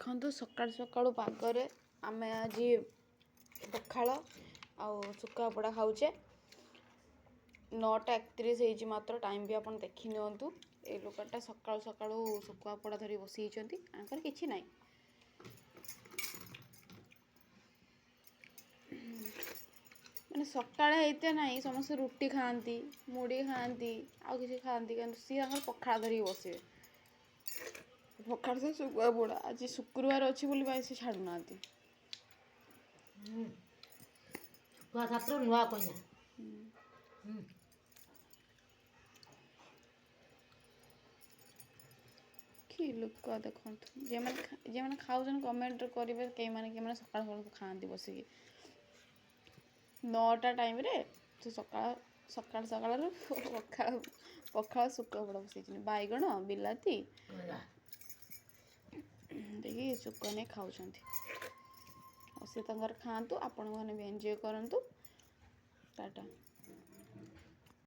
ଦେଖନ୍ତୁ ସକାଳୁ ସକାଳୁ ପାଗରେ ଆମେ ଆଜି ପଖାଳ ଆଉ ଶୁଖୁଆ ପୋଡ଼ା ଖାଉଛେ। 9ଟା 31 ହେଇଛି ମାତ୍ର ଟାଇମ୍ ବି ଆପଣ ଦେଖି ନିଅନ୍ତୁ। ଏଇ ଲୋକଟା ସକାଳୁ ସକାଳୁ ଶୁଖୁଆ ପୋଡ଼ା ଧରି ବସିଛନ୍ତି, ଆଙ୍କର କିଛି ନାହିଁ। ମାନେ ସକାଳେ ହେଇତେ ନାହିଁ, ସମସ୍ତେ ରୁଟି ଖାଆନ୍ତି, ମୁଢ଼ି ଖାଆନ୍ତି, ଆଉ କିଛି ଖାଆନ୍ତି, କିନ୍ତୁ ସିଏ ତାଙ୍କର ପଖାଳ ଧରିକି ବସିବେ। ପଖାଳ ସହ ଶୁଖୁଆ ପୋଡ଼ା। ଆଜି ଶୁକ୍ରବାର ଅଛି ବୋଲି ଭାଇ ସେ ଛାଡ଼ୁନାହାନ୍ତି। ଶୁଖୁଆ ଶାସ୍ତ୍ର ନୂଆ କନ୍ୟା। କି ଲୋକ ଦେଖନ୍ତୁ, ଯେଉଁମାନେ ଖାଉଛନ୍ତି କମେଣ୍ଟ କରିବେ କେଉଁମାନେ ସକାଳୁ ସକାଳୁ ଖାଆନ୍ତି ବସିକି। 9ଟା ଟାଇମ୍ରେ ସେ ସକାଳରୁ ପଖାଳ ଶୁଖୁଆ ପୋଡ଼ା ବସେଇଛନ୍ତି। ବାଇଗଣ ବିଲାତି ଦେଇକି ଶୁଖୁଆ ନେଇ ଖାଉଛନ୍ତି। ଆଉ ସେ ତାଙ୍କର ଖାଆନ୍ତୁ, ଆପଣମାନେ ବି ଏନ୍ଜୟ କରନ୍ତୁ। ଟାଟା।